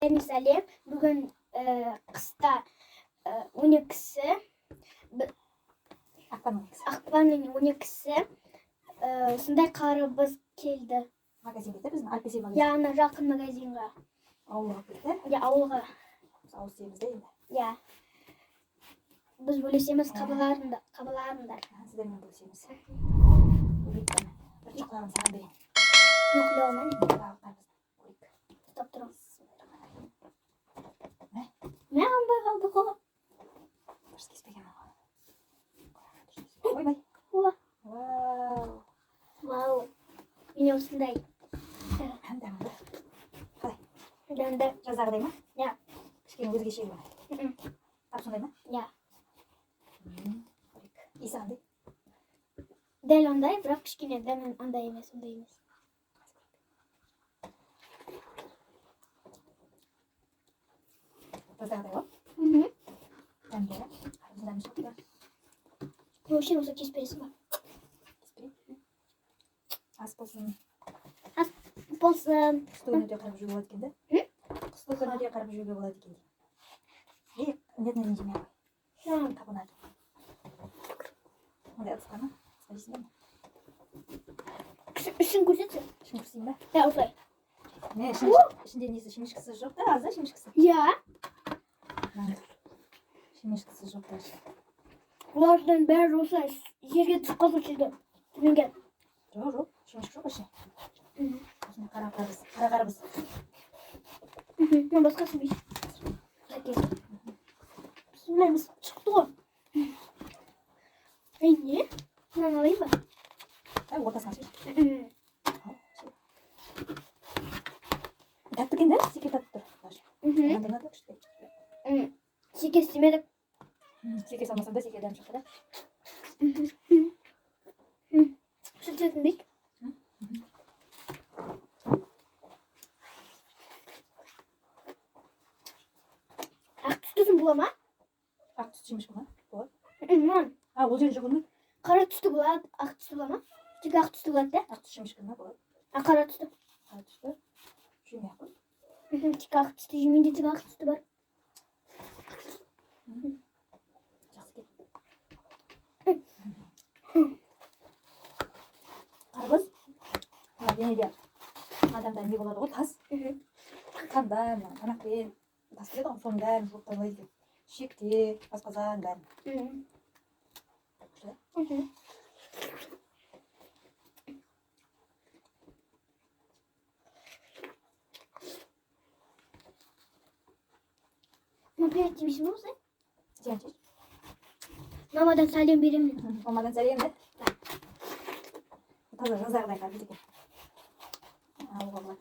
Сәлем. Бүгін қыста 12-сі, ақпанның 12-сі, осындай қарыбыз келді. Магазинге де біздің Альпесей магазин. Я, ана жақын магазинға. Ауылға келді. Я, ауылға. Ауыз тиеміз де енді. Я. Біз бөлесеміз қабыларындар. Сіздермен бөлесеміз. Бір жоқтағын саған берейін. Жоқлауынан. Стоп тұрыңыз. Мен қанбай қалды қоға. Дұрыс кеспеген оға. Ойбай. Уа. Вау. Вау. Мен осындай. Дәмді. Қалай? Дәмді. Жаздағыдай ма? Я. Кішкене өзгеше ма? Тап сондай ма? Я. Иісі қандай? Дәл ондай, бірақ кішкене дәмін андай емес, ондай емес. Жаздағыдай ғой? Дәмді. Қарымыз дәмі шықты. Вообще осы кеспересің ба? Кеспей. Ас болсын. Ас болсын. Қысты өнерде қарап жүруге болады екен де? Қысты өнерде қарап жүруге болады екен де. Індетін жемей ғой. Табынады. Ондай ыдысқа ма? Ыдысқа жейсің бе? Ішін көрсетші. Ішін көрсейін ба? Я, осылай. Не, ішінде несі шемешкісі жоқ та, аз да шемешкісі? Я. Шемешкісі жоқ та. Бұлардың бәрі осылай жерге түсіп қалып жүрген. Түнеген. Жоқ, шемешкі жоқ іші. Осындай қара-қарбыз. Мен басқасын бейсін. Bismillahimiz çıktı o. Ne? Ben alayım mı? Ортасына шеш. Тәтті екен де, секе тәтті тұр. Секе істемедік. Секе салмасам да, секе дәм шықты да. Сүтетін бейк. Ақ түстісін бұла ма? Ақ түсті жемеш бұла? Болады. Ол жерін жоқ olмайды? Қара түсті болады, ақ түсті бұла ма? Тек ақ түсті болады да? Ақ түсті жемеш бұла болады? Қара түсті. Қара түсті жемей ақ қой. Тек ақ түсті жемейді, тек ақ түсті бар. Жақсы кет. Қарбыз. Денеде адамда не болады ғой, тас. Қанда, тамақпен тас келеді ғой, соның бәрін жуып тастайды екен. Шекте, асқазан бәрін. Привет, тебе снимался? Сен Мамадан сәлем беремін. Мамадан сәлем де. Таза жаздағыдай қарбыз екен. Ауға болады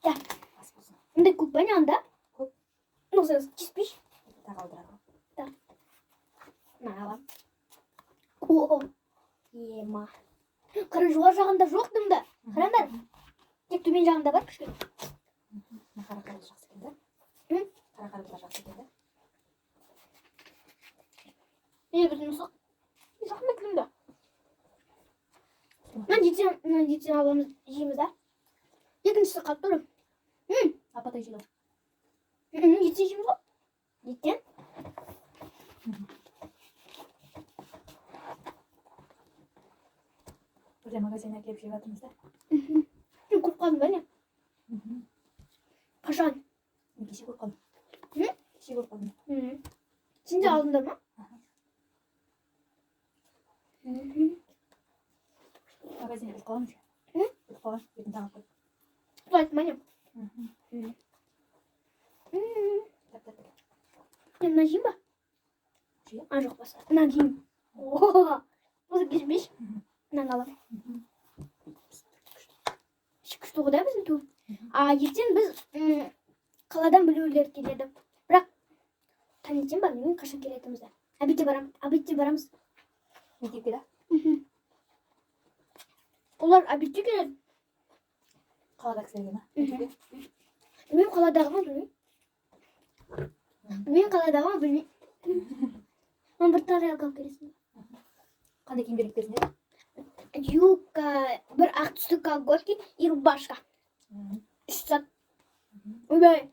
да. Ас болсын. Ондай көп па не анда? Көп. Осы кеспеш? Тағы алдырады. Да. Алам. О, ема. Қара жоғар жағында жоқ дымда. Қараңдар. Тек төмен жағында бар кішкене. Қара-қарбыз жақсы екен де. Қара-қарбыздар жақсы екен де. Біздің ұсақ мекілімді. Мына жетсен аламыз жейміз да. Екіншісі қалып тұрым. Апатай жейді. Жетсен жейміз ғой. Жетсен. Бірде магазинге келіп жеп жатырмыз да. Көріп қалдым ба не? Қашан? Кеше көріп қалдым. Кеше көріп қалдым. Сен де алдыңдар ма? Магазинге көріп қалам ше. Көріп қалам, бетін тағып қойып. Құлайтын ма не? Тәп-тәп. Мен мына жейм ба? Жей? Жоқ баса. Мынаны жейм. Осы кеспеш? Мынаны алам. Күшті ғой да біздің туып. Ертең біз қаладан біреулер келеді. Бірақ таңертең ба, мен қашан келетімізді. Обедте барамыз. Мектепке да? Олар обедте келеді. Қалада кісілерге ма? Мен қаладағы ма білмеймін. Мен бір тарелка алып келесің. Қандай киім керек берсін? Юбка, бір ақ түсті колготки и рубашка. Üç saat. Böyle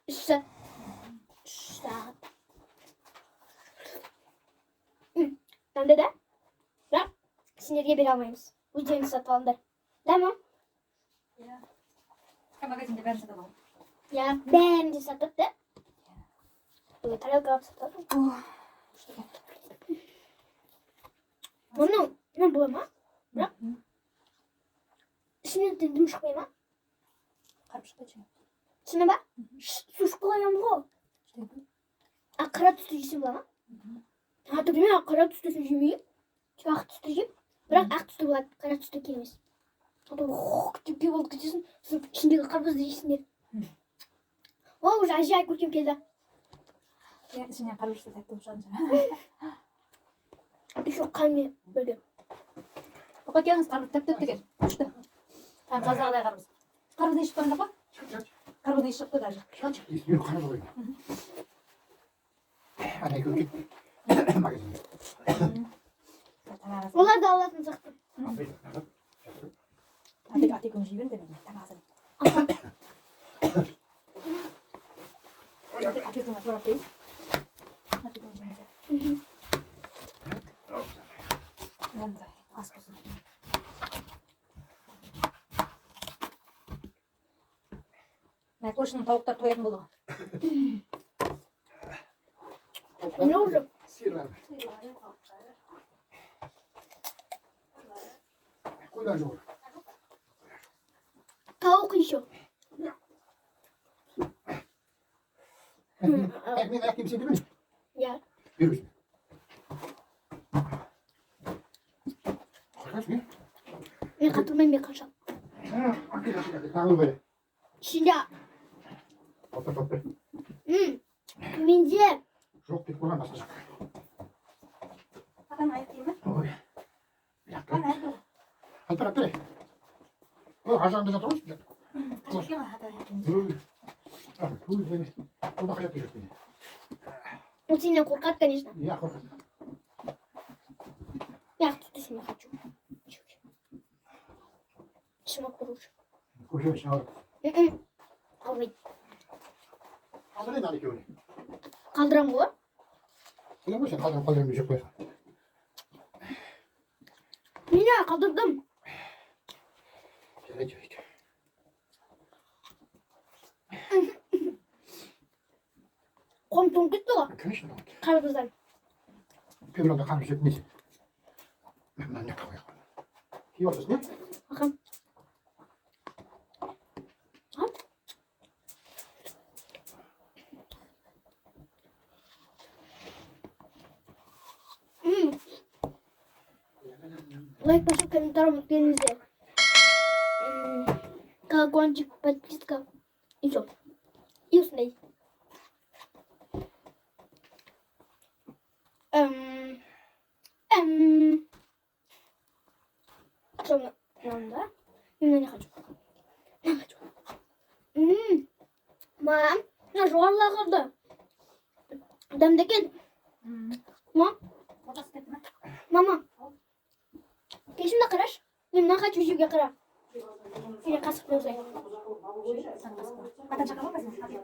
3 saat. 3 saat. Hem de bak sinirge bir almayız. Bu cemil satılandır. Değil mi? Ya. Magazinde ben satamam. Ya ben de satıp da. Bu tarafı alıp satalım. Oh. İşte bu. Bunu ne bulama? Bırak. Şimdi dedim şu koyma. Karışık içine. Şimdi bak. Suş koyayım bu. İşte bu. Akara tutucusu bulama. Hatta bilmiyorum akara tutucusu yemeği. Şu ak tutucu. Bırak ak tutucu var. Kara tutucu kelimiz. Hatta tüp gibi olup gidiyorsun. Şimdi karpuz değilsin. O acayip kurtum keza. Ya içine karışık tekte uçanca. Şu kanlı böyle. Bak yalnız karışık tekte gel. İşte. Tam kazada karışık. Karışık değişik bana bak. Karışık değişik de derece. İstiyor kanı koyun. Hani kökü. Magazinde. Onlar da Allah'ın saktı. Hadi atik konuşuyor demeyin. Tamam. Hadi atik konuşuyor değil. Atik konuşuyor. Ben de az kızım. Ne koşun tavuklar toyun bulu. Ne oldu? Sıyırlar. Koylar zor. Tavuk işi. Ekmeğin ayak kimse değil mi? Ya. Görürsün. Kaç mı? Ne katılmayayım bir kaşam. Akıl. Tanrı böyle. Şimdi. Topla. Mince. Çok tek kullanmasın. Hakan ayak değil mi? Oy. Bir Hakan dakika. ayak yok. Alper. O Hasan da tutmuş. Kaçak yana Hakan ayak. Dur beni. O da yapacak beni. O seninle korkak конечно. Ya korkma. Я тут не хочу. Чему круж? Koşuyor şimdi. Almayın. Hazır ne hani ki öyle? Kaldıram bu. Öyle mi sen kaldırım bir şey koyarsan. Yine kaldırdım. Gerek. Komşum gitti o. Köş mü? Kalbizden. Kömür da kalmış etmiş. Ben ne kavga yapalım. İyi olsun ne? Bakın. Hop. Like, прошу комментарий мутлениze. Колокольчик, подписка. И все. И усней. Sonra yanında. Ne хочу. Не хочу. Мам, я жорла кырды. Демдекен. Мам, Orası tekme. мама. Кешімді қараш. Мен мына хочу жеуге қара. Или қасықпен ұзай. Sen kasma. Hakan çakal mısın? Hadi.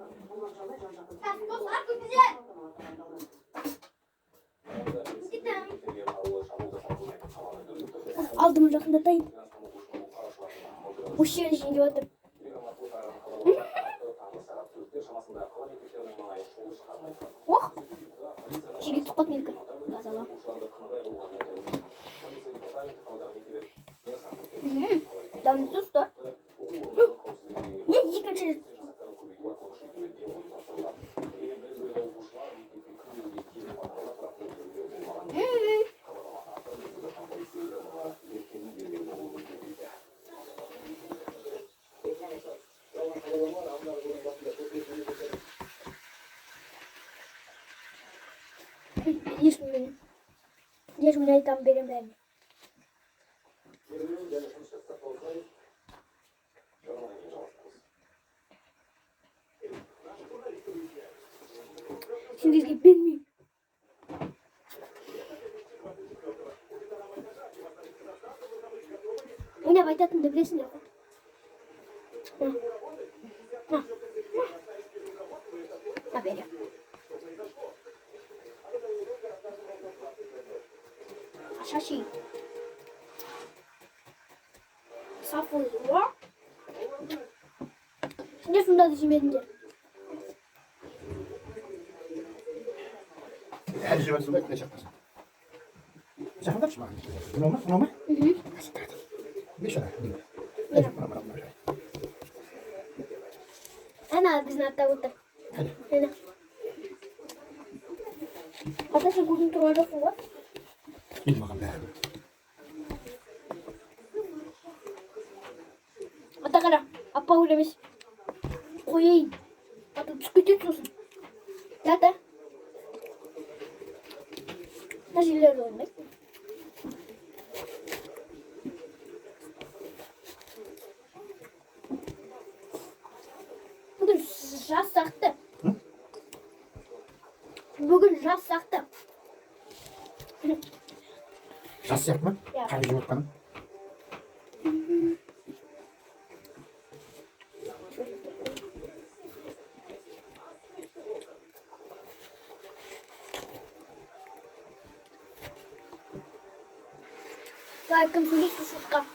Aldım жақындатайын. Осы жерде жеңге отыр. Ох! Жерге тұқат менікі. Газала. Damn sus da. Ne yıkacağız? Ешь меня там берем дай. Şimdi bilmiyorum. Yine baytatın da bilesin yok. Haberi. Şaşı. Safı var. Şimdi şunda düşünmedince. Her şey varsa ne çakmasın. Çakmadan çıkma. Normal, normal. Hı hı. Bir şey. Ne çakma. Ana biz natta otur. Hadi. Ana. Hatta şu bugün turada su var. Gidin bakalım be. Hatta kara. Apa ulemiş. Koyayım. Hatta tüketiyorsun. Hatta. Nasıl ilerliyor olmak? Bugün jaz saktı. Hı? Bugün jaz saktı. Şas yapma. Ya. Kendi yumurtkanı. Лайком флик шутка.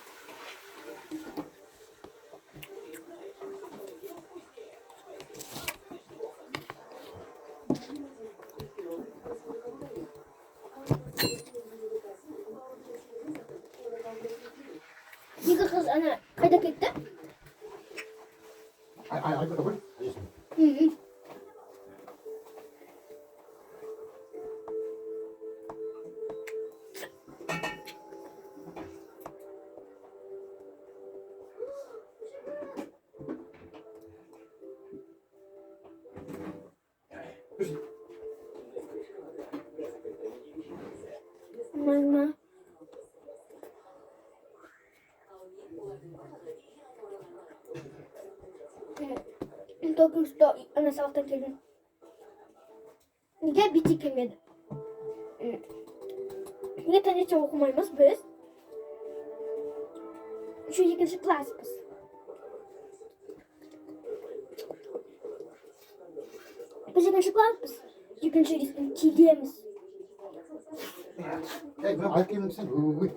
Екі қыз ана қайда кетті? Ay burada koy. Hı hı. Mama. Dokuz da ana sabahtan geldim. Niye bir çekilmedi? Niye tanıca okumayımız biz? Şu ikinci klassımız. Biz ikinci klassımız. İkinci tiliyemiz. Hey, ben ayıklayayım sen. Uy.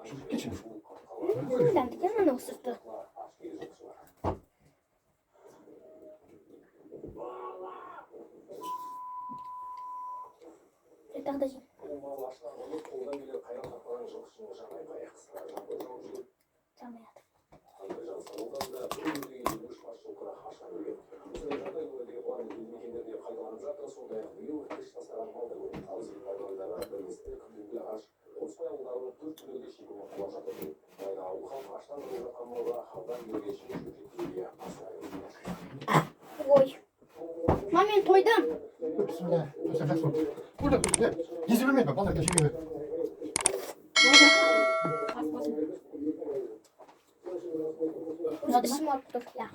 Şimdi geçin. Neden de hemen ısırttı. Tardacığım. Tamam hayatım. Oy. Mamen toydum. Bismillah. Sen nasıl? Burada. Gizli bilmeyin bak. Vallahi teşekkür ederim. Biz dişim attı. Ya.